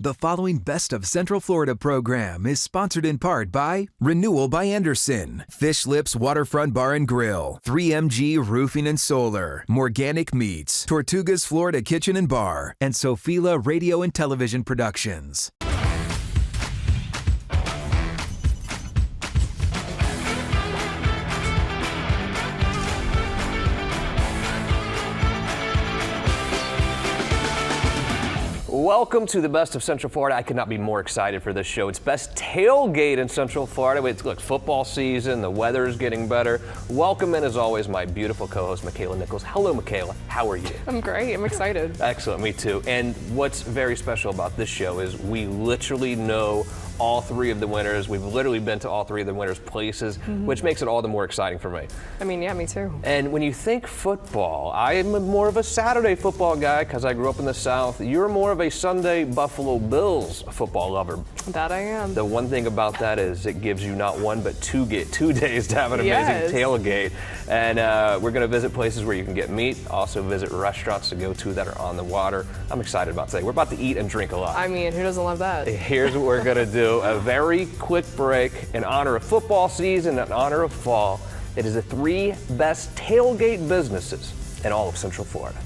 The following Best of Central Florida program is sponsored in part by Renewal by Anderson, Fishlips Waterfront Bar and Grill, 3MG Roofing and Solar, Morganic Meats, Tortugas Florida Kitchen and Bar, and Sophila Radio and Television Productions. Welcome to the Best of Central Florida. I could not be more excited for this show. It's Best Tailgate in Central Florida. It's football season. The weather is getting better. Welcome in, as always, my beautiful co-host, Makaila Nichols. Hello, Makaila. How are you? I'm great. I'm excited. Excellent. Me too. And what's very special about this show is we literally know all three of the winners. We've literally been to all three of the winners' places, which makes it all the more exciting for me. I mean, yeah, me too. And when you think football, I am more of a Saturday football guy because I grew up in the South. You're more of a Sunday Buffalo Bills football lover. That I am. The one thing about that is it gives you not one but two days to have an amazing tailgate. And we're going to visit places where you can get meat, also visit restaurants to go to that are on the water. I'm excited about today. We're about to eat and drink a lot. I mean, who doesn't love that? Here's what we're going to do. A very quick break in honor of football season, in honor of fall. It is the three best tailgate businesses in all of Central Florida.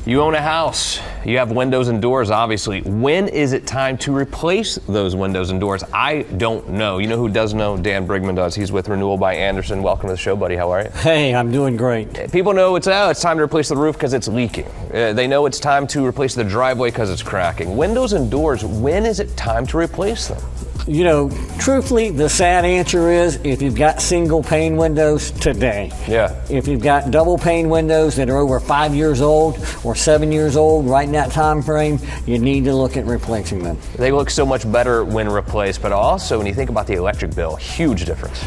You own a house, you have windows and doors, obviously. When is it time to replace those windows and doors? I don't know. You know who does know? Dan Brigman does. He's with Renewal by Anderson. Welcome to the show, buddy. How are you? Hey, I'm doing great. People know it's time to replace the roof because it's leaking. They know it's time to replace the driveway because it's cracking. Windows and doors, when is it time to replace them? You know, truthfully, the sad answer is if you've got single pane windows, today. Yeah. If you've got double pane windows that are over 5 years old or 7 years old, right in that time frame, you need to look at replacing them. They look so much better when replaced, but also when you think about the electric bill, huge difference.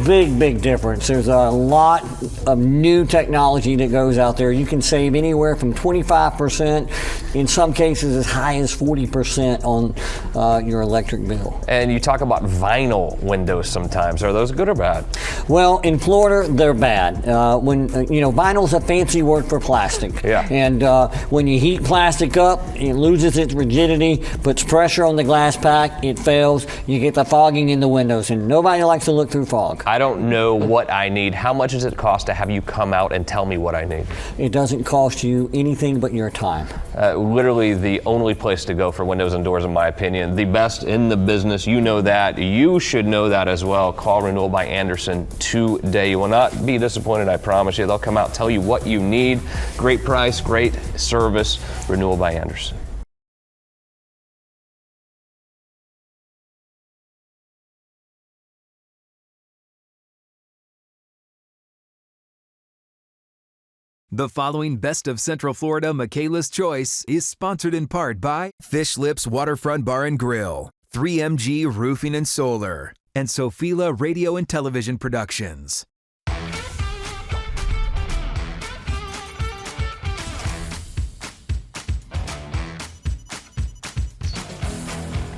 Big difference. There's a lot of new technology that goes out there. You can save anywhere from 25%, in some cases as high as 40% on your electric bill. And you talk about vinyl windows sometimes. Are those good or bad? Well, in Florida, they're bad. Vinyl's a fancy word for plastic. Yeah. And when you heat plastic up, it loses its rigidity, puts pressure on the glass pack, it fails, you get the fogging in the windows, and nobody likes to look through fog. I don't know what I need. How much does it cost to have you come out and tell me what I need? It doesn't cost you anything but your time. Literally the only place to go for windows and doors, in my opinion. The best in the business. You know that. You should know that as well. Call Renewal by Anderson today. You will not be disappointed, I promise you. They'll come out, tell you what you need. Great price, great service. Renewal by Anderson. The following Best of Central Florida Makaila's Choice is sponsored in part by Fishlips Waterfront Bar and Grill, 3MG Roofing and Solar, and Sophila Radio and Television Productions.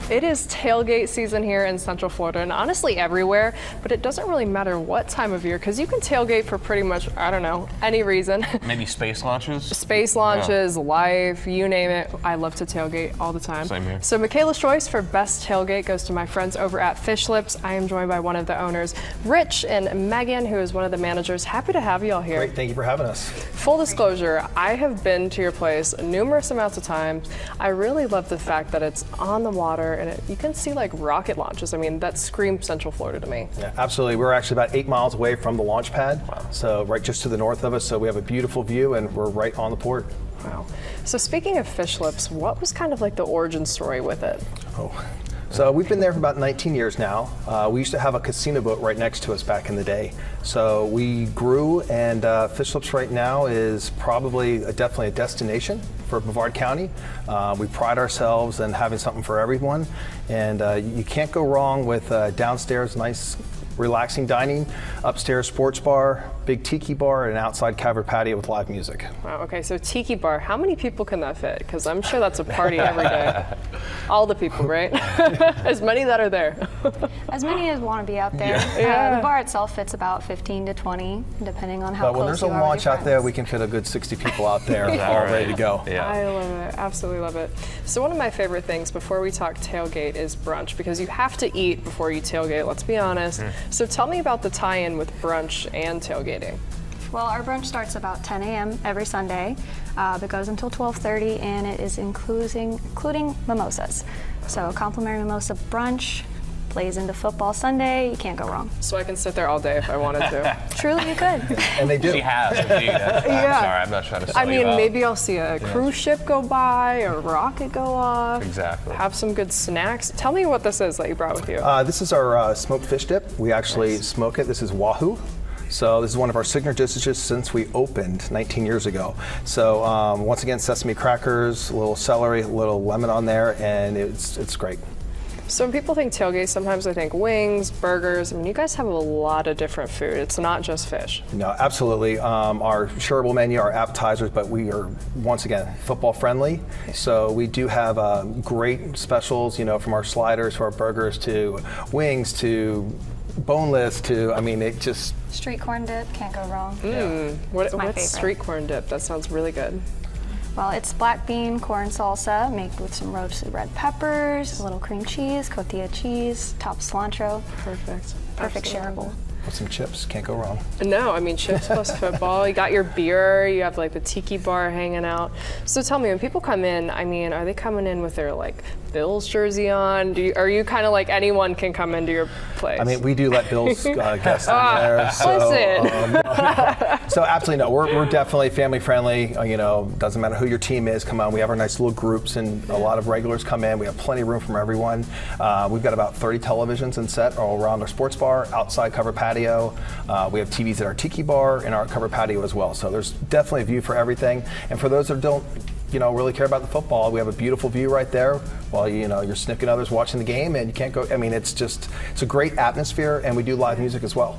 It is tailgate season here in Central Florida and honestly everywhere, but it doesn't really matter what time of year because you can tailgate for pretty much, I don't know, any reason. Maybe space launches? Space launches, life, you name it. I love to tailgate all the time. Same here. So Makaila's choice for best tailgate goes to my friends over at Fishlips. I am joined by one of the owners, Rich and Megan, who is one of the managers. Happy to have you all here. Great, thank you for having us. Full disclosure, I have been to your place numerous amounts of times. I really love the fact that it's on the water and you can see like rocket launches. I mean, that screams Central Florida to me. Yeah, absolutely. We're actually about 8 miles away from the launch pad. Wow. So right just to the north of us. So we have a beautiful view and we're right on the port. Wow. So speaking of Fishlips, what was kind of like the origin story with it? So we've been there for about 19 years now. We used to have a casino boat right next to us back in the day. So we grew, and Fishlips right now is probably definitely a destination for Brevard County. We pride ourselves in having something for everyone, and you can't go wrong with downstairs nice relaxing dining, upstairs sports bar, big tiki bar, and an outside covered patio with live music. Wow, okay, so tiki bar, how many people can that fit? Because I'm sure that's a party every day. All the people, right? As many that are there. As many as want to be out there. The bar itself fits about 15 to 20, depending on how But close when there's a you are with launch your out there, friends. we can fit a good 60 people out there all ready to go. Yeah. I love it. Absolutely love it. So one of my favorite things before we talk tailgate is brunch, because you have to eat before you tailgate, let's be honest. So tell me about the tie-in with brunch and tailgating. Well, our brunch starts about 10 a.m. every Sunday. It goes until 12:30, and it is including mimosas. So complimentary mimosa brunch plays into football Sunday. You can't go wrong. So I can sit there all day if I wanted to. Truly, you could. And they do. She has, indeed. I'm sorry, I'm not trying to sell I mean, you out. maybe I'll see a cruise ship go by, a rocket go off. Exactly. Have some good snacks. Tell me what this is that you brought with you. This is our smoked fish dip. We actually smoke it. This is wahoo. So this is one of our signature dishes since we opened 19 years ago. So once again, sesame crackers, a little celery, a little lemon on there, and it's great. So when people think tailgate, sometimes they think wings, burgers. I mean, you guys have a lot of different food. It's not just fish. No, absolutely. Our shareable menu, our appetizers, but we are, once again, football friendly. So we do have great specials, from our sliders to our burgers to wings to boneless to, it just... Street corn dip, can't go wrong. What's my favorite. street corn dip? That sounds really good. Well, it's black bean corn salsa made with some roasted red peppers, a little cream cheese, cotija cheese, top cilantro. Perfect. Perfect Absolutely. shareable. With some chips, can't go wrong. No, I mean, chips plus football. You got your beer, you have like the tiki bar hanging out. So tell me, when people come in, are they coming in with their Bills jersey on? Are you kind of like anyone can come into your place? We do let Bill's guests in there. So, listen. So absolutely no, we're definitely family friendly. Doesn't matter who your team is, come on. We have our nice little groups, and a lot of regulars come in. We have plenty of room for everyone. We've got about 30 televisions in set all around our sports bar, outside cover patio. We have TVs at our tiki bar and our cover patio as well. So there's definitely a view for everything. And for those that don't really care about the football, we have a beautiful view right there while you're sniffing others watching the game, and you can't go. It's a great atmosphere, and we do live music as well.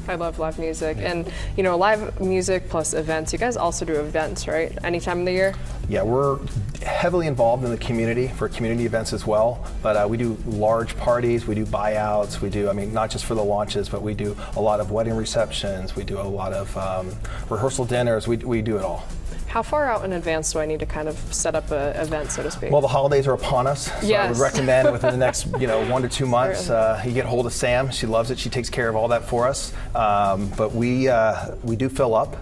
I love live music, and live music plus events. You guys also do events, right? Any time of the year? Yeah, we're heavily involved in the community for community events as well. But we do large parties, we do buyouts, we do. Not just for the launches, but we do a lot of wedding receptions. We do a lot of rehearsal dinners. We do it all. How far out in advance do I need to kind of set up an event, so to speak? Well, the holidays are upon us, so Yes. I would recommend within the next 1 to 2 months, you get a hold of Sam. She loves it. She takes care of all that for us. But we do fill up.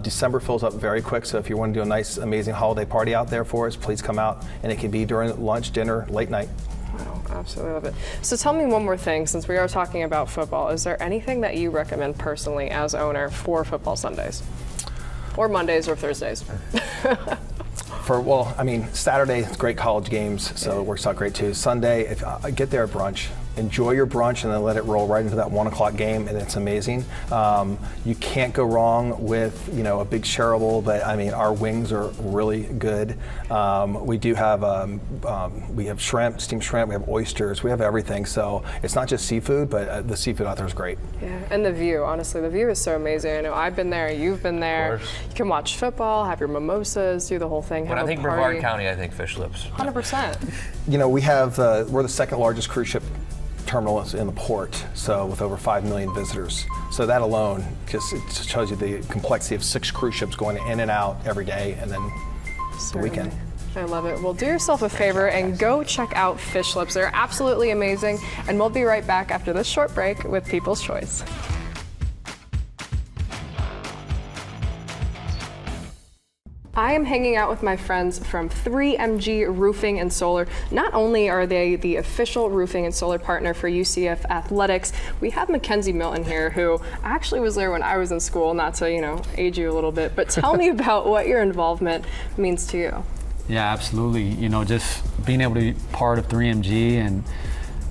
December fills up very quick, so if you want to do a nice, amazing holiday party out there for us, please come out, and it can be during lunch, dinner, late night. Wow, absolutely love it. So tell me one more thing, since we are talking about football. Is there anything that you recommend personally as owner for football Sundays? Or Mondays or Thursdays? Saturday, it's great college games, so it works out great too. Sunday, if I get there at brunch, enjoy your brunch and then let it roll right into that 1 o'clock game, and it's amazing. You can't go wrong with a big shareable, but our wings are really good. We do have we have shrimp, steamed shrimp, we have oysters, we have everything. So it's not just seafood, but the seafood out there is great. Yeah, and the view, honestly, the view is so amazing. I know I've been there, you've been there. You can watch football, have your mimosas, do the whole thing. When I think Brevard County, I think Fishlips. 100%. We have we're the second largest cruise ship terminal in the port, so with over 5 million visitors. So that alone it just shows you the complexity of 6 cruise ships going in and out every day, and then the weekend. I love it. Well, do yourself a favor and go check out Fishlips. They're absolutely amazing, and we'll be right back after this short break with People's Choice. I am hanging out with my friends from 3MG Roofing and Solar. Not only are they the official roofing and solar partner for UCF Athletics, we have Mackenzie Milton here, who actually was there when I was in school, not to, age you a little bit, but tell me about what your involvement means to you. Yeah, absolutely. Just being able to be part of 3MG and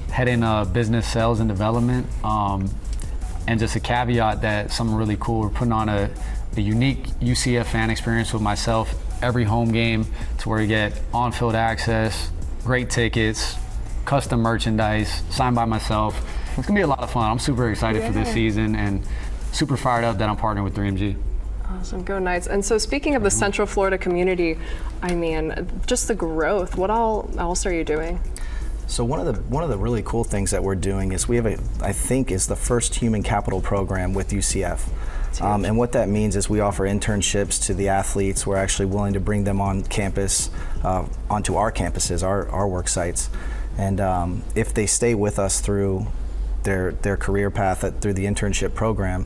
heading business sales and development, and just a caveat that something really cool, we're putting on a unique UCF fan experience with myself every home game, to where you get on-field access, great tickets, custom merchandise, signed by myself. It's gonna be a lot of fun. I'm super excited for this season and super fired up that I'm partnering with 3MG. Awesome, go Knights. And so speaking of the Central Florida community, just the growth, what else are you doing? So one of the really cool things that we're doing is we have I think is the first human capital program with UCF. And what that means is we offer internships to the athletes. We're actually willing to bring them on campus, onto our campuses, our work sites. And if they stay with us through their career path through the internship program,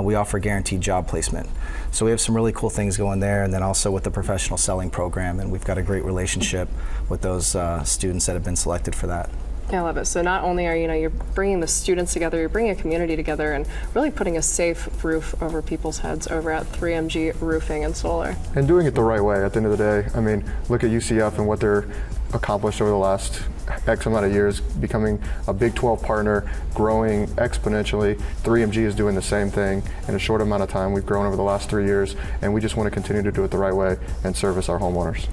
we offer guaranteed job placement. So we have some really cool things going there, and then also with the professional selling program, and we've got a great relationship with those students that have been selected for that. Yeah, I love it. So not only are you're bringing the students together, you're bringing a community together and really putting a safe roof over people's heads over at 3MG Roofing and Solar. And doing it the right way at the end of the day. I mean, look at UCF and what they're accomplished over the last X amount of years, becoming a Big 12 partner, growing exponentially. 3MG is doing the same thing in a short amount of time. We've grown over the last 3 years, and we just want to continue to do it the right way and service our homeowners.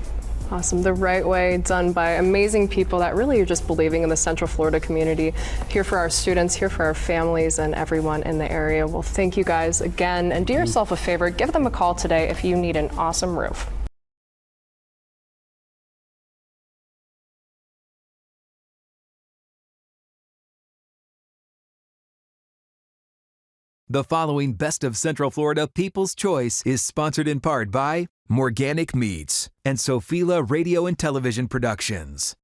Awesome. The right way, done by amazing people that really are just believing in the Central Florida community, here for our students, here for our families, and everyone in the area. Well, thank you guys again, and do yourself a favor, give them a call today if you need an awesome roof. The following Best of Central Florida People's Choice is sponsored in part by Morganic Meats and Sophila Radio and Television Productions.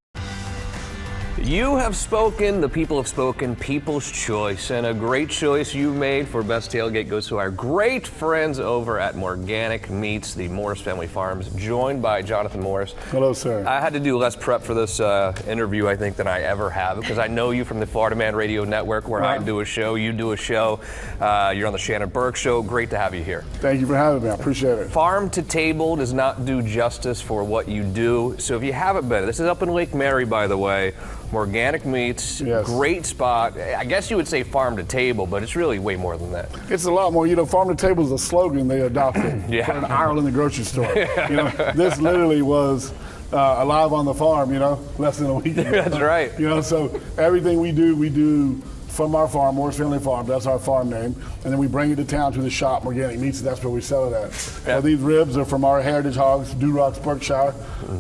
You have spoken, the people have spoken, people's choice, and a great choice you made for Best Tailgate goes to our great friends over at Morganic Meats, the Morris Family Farms, joined by Jonathan Morris. Hello, sir. I had to do less prep for this interview, I think, than I ever have, because I know you from the Florida Man Radio Network, where I do a show, you do a show. You're on the Shannon Burke Show. Great to have you here. Thank you for having me. I appreciate it. Farm to table does not do justice for what you do. So if you haven't been, this is up in Lake Mary, by the way. Morganic Meats, yes. Great spot. I guess you would say farm to table, but it's really way more than that. It's a lot more. You know, farm to table is a slogan they adopted for an aisle in the grocery store. You know, this literally was alive on the farm, less than a week ago. That's right. So everything we do from our farm, Morris Family Farm, that's our farm name, and then we bring it to town to the shop, Morganic Meats, and that's where we sell it at. Yeah. These ribs are from our heritage hogs, Durocs, Berkshire.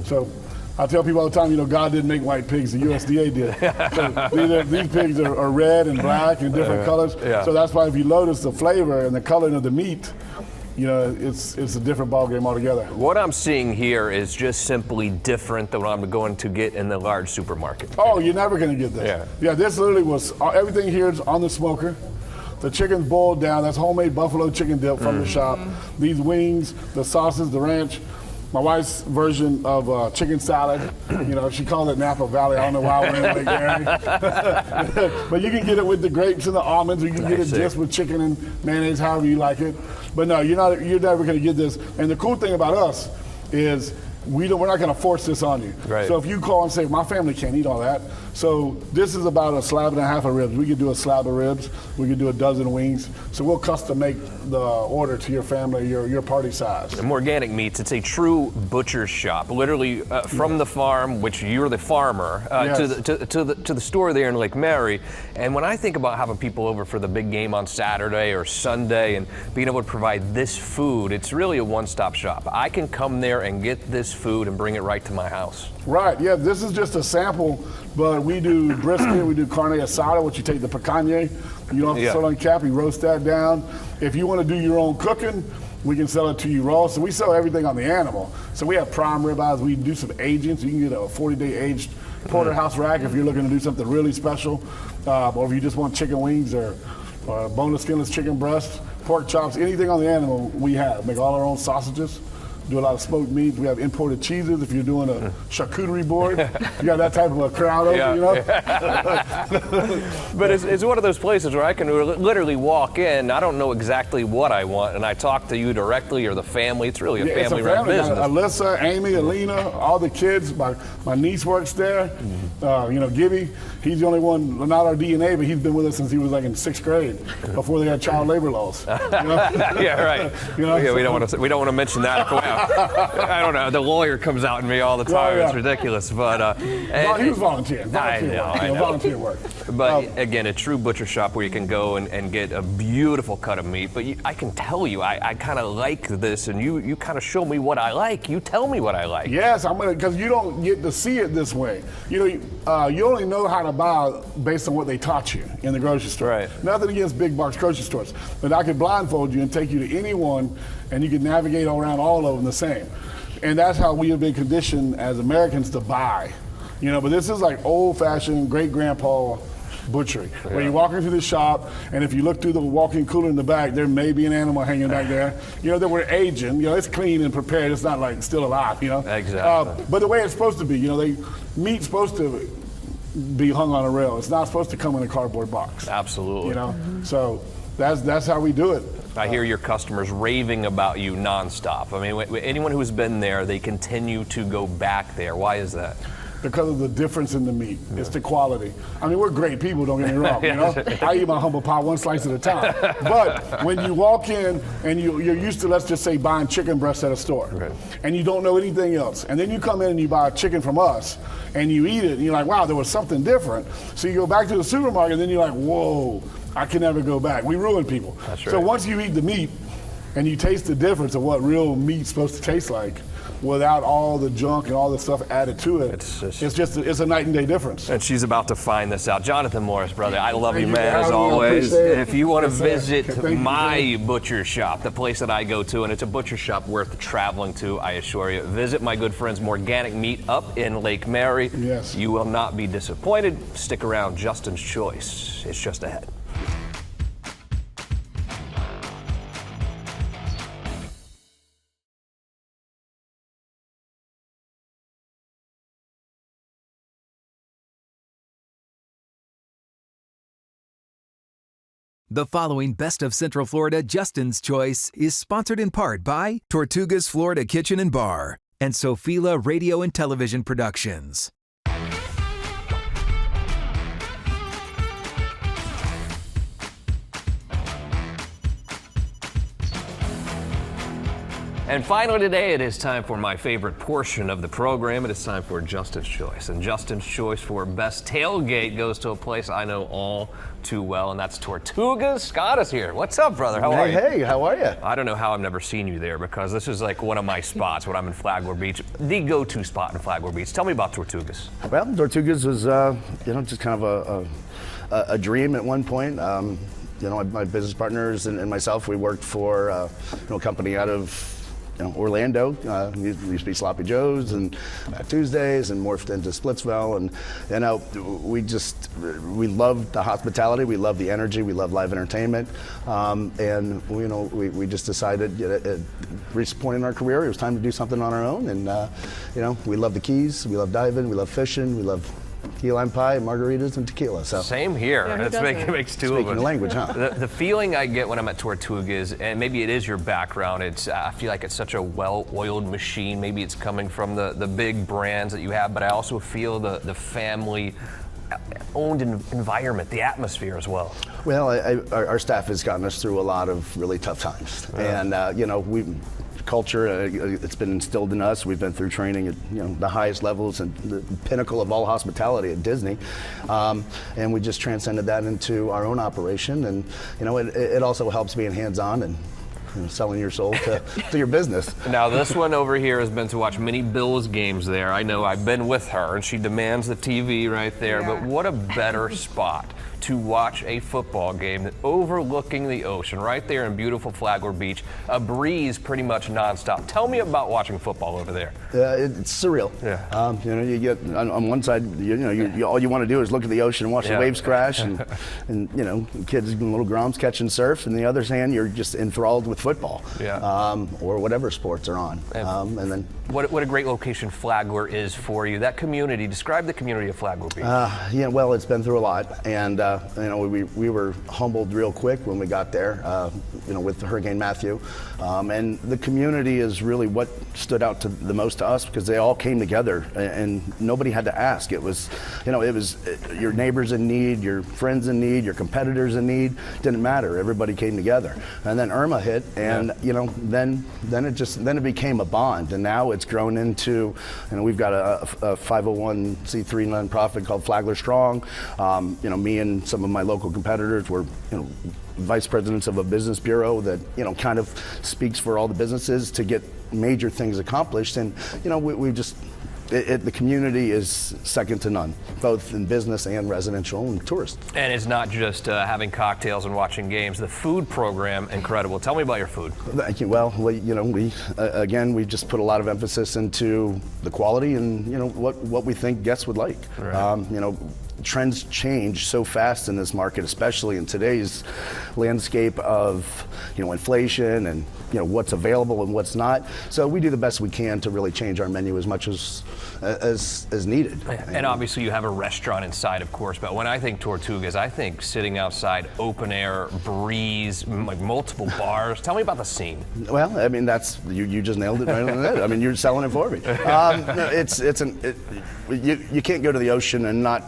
So I tell people all the time, God didn't make white pigs, the USDA did. So these pigs are red and black and different colors. Yeah. So that's why if you notice the flavor and the coloring of the meat, it's a different ballgame altogether. What I'm seeing here is just simply different than what I'm going to get in the large supermarket. Oh, you're never going to get this. Yeah, this literally was, everything here is on the smoker. The chicken's boiled down. That's homemade buffalo chicken dip from the shop. These wings, the sauces, the ranch. My wife's version of chicken salad, she calls it Napa Valley. I don't know why we're in Lake Erie. But you can get it with the grapes and the almonds, or you can get it just with chicken and mayonnaise, however you like it. But no, you're never going to get this. And the cool thing about us is we're not going to force this on you. Right. So if you call and say, my family can't eat all that, so this is about a slab and a half of ribs. We could do a slab of ribs. We could do a dozen wings. So we'll custom make the order to your family, your party size. And Morganic Meats, it's a true butcher's shop. Literally from the farm, which you're the farmer, to the store there in Lake Mary. And when I think about having people over for the big game on Saturday or Sunday and being able to provide this food, it's really a one-stop shop. I can come there and get this food and bring it right to my house. Right, yeah, this is just a sample, but we do brisket, we do carne asada, which you take the picanha, you don't have to sell it on cap, you roast that down. If you want to do your own cooking, we can sell it to you raw. So we sell everything on the animal. So we have prime ribeyes, we do some aging, so you can get a 40-day aged porterhouse rack if you're looking to do something really special, or if you just want chicken wings or boneless, skinless chicken breast, pork chops, anything on the animal we have. Make all our own sausages. Do a lot of smoked meats. We have imported cheeses. If you're doing a charcuterie board, you got that type of a crowd over, But it's one of those places where I can literally walk in. I don't know exactly what I want, and I talk to you directly or the family. It's really a family-run business. Alyssa, Amy, Alina, all the kids. My niece works there. Gibby. He's the only one, not our DNA, but he's been with us since he was like in 6th grade, before they had child labor laws. Yeah, right. We don't want to mention that. I don't know. The lawyer comes out in me all the time. Yeah. It's ridiculous. But he was volunteering. I know. Volunteer work. But again, a true butcher shop where you can go and get a beautiful cut of meat. But I can tell you, I kind of like this, and you kind of show me what I like. You tell me what I like. Yes, because you don't get to see it this way. You only know how to buy based on what they taught you in the grocery store. Right. Nothing against big box grocery stores, but I could blindfold you and take you to anyone, and you could navigate around all of them the same. And that's how we have been conditioned as Americans to buy. But this is like old-fashioned great-grandpa butchery, where you walk into the shop, and if you look through the walk-in cooler in the back, there may be an animal hanging back there. That we're aging. It's clean and prepared. It's not like still alive. Exactly. But the way it's supposed to be. Meat's supposed to be hung on a rail. It's not supposed to come in a cardboard box. Absolutely. So that's how we do it. I hear your customers raving about you nonstop. I mean, anyone who's been there, they continue to go back there. Why is that? Because of the difference in the meat. It's the quality. I mean, we're great people, don't get me wrong. I eat my humble pie one slice at a time. But when you walk in and you're used to, let's just say, buying chicken breasts at a store, and you don't know anything else, and then you come in and you buy chicken from us, and you eat it, and you're like, wow, there was something different. So you go back to the supermarket, and then you're like, whoa, I can never go back. We ruin people. That's right. So once you eat the meat, and you taste the difference of what real meat's supposed to taste like, without all the junk and all the stuff added to it, it's a night and day difference. And she's about to find this out. Jonathan Morris, brother, I love you, man, as always. If you want to visit my butcher shop, the place that I go to, and it's a butcher shop worth traveling to, I assure you, visit my good friends Morganic Meat up in Lake Mary. Yes. You will not be disappointed. Stick around. Justin's Choice. It's just ahead. The following Best of Central Florida Justin's Choice is sponsored in part by Tortugas Florida Kitchen and Bar and Sophila Radio and Television Productions. And finally today, it is time for my favorite portion of the program. It is time for Justin's Choice. And Justin's Choice for Best Tailgate goes to a place I know all too well, and that's Tortugas. Scott is here. What's up, brother? How are you? Hey, how are you? I don't know how I've never seen you there, because this is like one of my spots when I'm in Flagler Beach, the go-to spot in Flagler Beach. Tell me about Tortugas. Well, Tortugas was, just kind of a dream at one point. My business partners and myself, we worked for a company out of Orlando. Used to be Sloppy Joe's and Tuesdays, and morphed into Splitsville, and we love the hospitality, we love the energy, we love live entertainment, and we just decided at this point in our career it was time to do something on our own, and we love the Keys, we love diving, we love fishing, we love key lime pie, margaritas, and tequila. So same here. It makes two of us. Speaking the language, huh? The feeling I get when I'm at Tortugas, and maybe it is your background, I feel like it's such a well-oiled machine. Maybe it's coming from the big brands that you have, but I also feel the family owned environment, the atmosphere as well. Well, our staff has gotten us through a lot of really tough times, and culture, it's been instilled in us. We've been through training at the highest levels and the pinnacle of all hospitality at Disney, and we just transcended that into our own operation. And it also helps being hands-on and selling your soul to your business. Now this one over here has been to watch many Bills games there. I know I've been with her, and she demands the TV right there. But what a better spot to watch a football game than overlooking the ocean right there in beautiful Flagler Beach, a breeze pretty much nonstop. Tell me about watching football over there. It's surreal. Yeah. You get on one side, all you want to do is look at the ocean and watch the waves crash, and kids and little groms catching surf. And the other hand, you're just enthralled with football, or whatever sports are on. And then what a great location Flagler is for you. That community. Describe the community of Flagler Beach. Well, it's been through a lot, and we were humbled real quick when we got there, with Hurricane Matthew. And the community is really what stood out the most to us, because they all came together and nobody had to ask. It was your neighbors in need, your friends in need, your competitors in need. Didn't matter. Everybody came together. And then Irma hit, and then it became a bond. And now it's grown into, we've got a 501c3 nonprofit called Flagler Strong. Me and some of my local competitors were, vice presidents of a business bureau that kind of speaks for all the businesses to get major things accomplished. And the community is second to none, both in business and residential and tourist. And it's not just having cocktails and watching games. The food program, incredible. Tell me about your food. Thank you. Well, we just put a lot of emphasis into the quality and what we think guests would like. Right. Trends change so fast in this market, especially in today's landscape of inflation and what's available and what's not. So we do the best we can to really change our menu as much as needed. And obviously you have a restaurant inside, of course, but when I think Tortugas, I think sitting outside, open air, breeze, like multiple bars. Tell me about the scene. Well, that's you just nailed it right on the head. You're selling it for me. You can't go to the ocean and not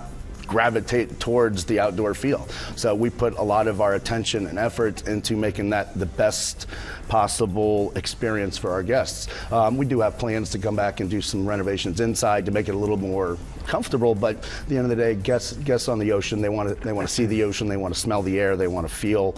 gravitate towards the outdoor feel. So we put a lot of our attention and effort into making that the best possible experience for our guests. We do have plans to come back and do some renovations inside to make it a little more comfortable, but at the end of the day, guests on the ocean, they want to see the ocean, they want to smell the air, they want to feel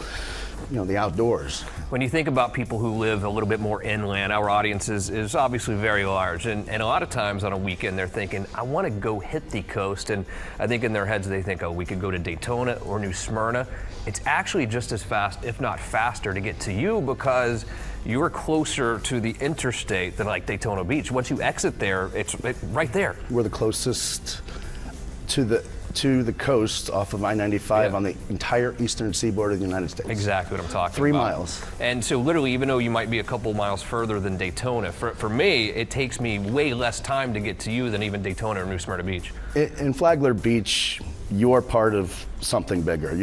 the outdoors. When you think about people who live a little bit more inland, our audience is obviously very large, and a lot of times on a weekend they're thinking, I want to go hit the coast, and I think in their heads they think, we could go to Daytona or New Smyrna. It's actually just as fast, if not faster, to get to you because you're closer to the interstate than like Daytona Beach. Once you exit there, it's right there. We're the closest to the coast off of I-95 on the entire eastern seaboard of the United States. Exactly what I'm talking about. 3 miles. And so literally, even though you might be a couple miles further than Daytona, for me, it takes me way less time to get to you than even Daytona or New Smyrna Beach. In Flagler Beach, you're part of something bigger.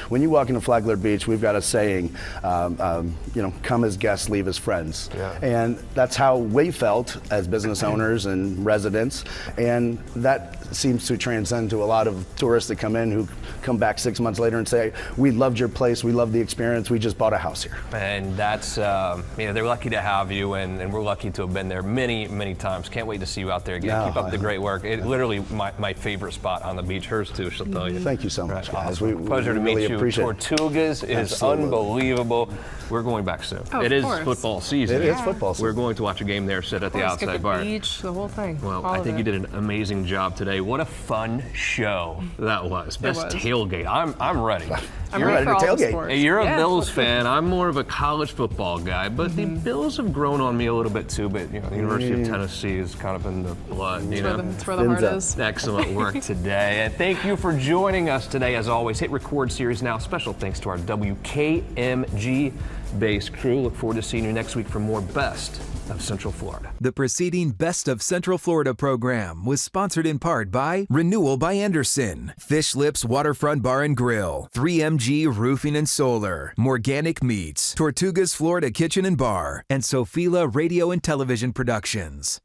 When you walk into Flagler Beach, we've got a saying, come as guests, leave as friends. Yeah. And that's how we felt as business owners and residents. And that seems to transcend to a lot of tourists that come in who come back 6 months later and say, we loved your place, we loved the experience, we just bought a house here. And that's, they're lucky to have you, and we're lucky to have been there many, many times. Can't wait to see you out there again. Keep up the great work. It literally my favorite spot on the beach. Hers too, she'll tell you. Thank you so much, guys. Awesome. Pleasure to meet you. Tortugas is unbelievable. We're going back soon. It is football season. It is football season. We're going to watch a game there, sit at the outside bar. Beach, the whole thing. Well, I think you did an amazing job today. What a fun show that was. Best tailgate. I'm ready. I'm ready to tailgate. Hey, you're a Bills fan. I'm more of a college football guy, but the Bills have grown on me a little bit too. But the University of Tennessee is kind of in the blood. That's where the heart is. Excellent work today, and thank you for joining us today. As always, hit record series now. Special thanks to our WKMG based crew. Look forward to seeing you next week for more Best of Central Florida. The preceding Best of Central Florida program was sponsored in part by Renewal by Anderson, Fishlips Waterfront Bar and Grill, 3MG Roofing and Solar, Morganic Meats, Tortugas Florida Kitchen and Bar, and Sophila Radio and Television Productions.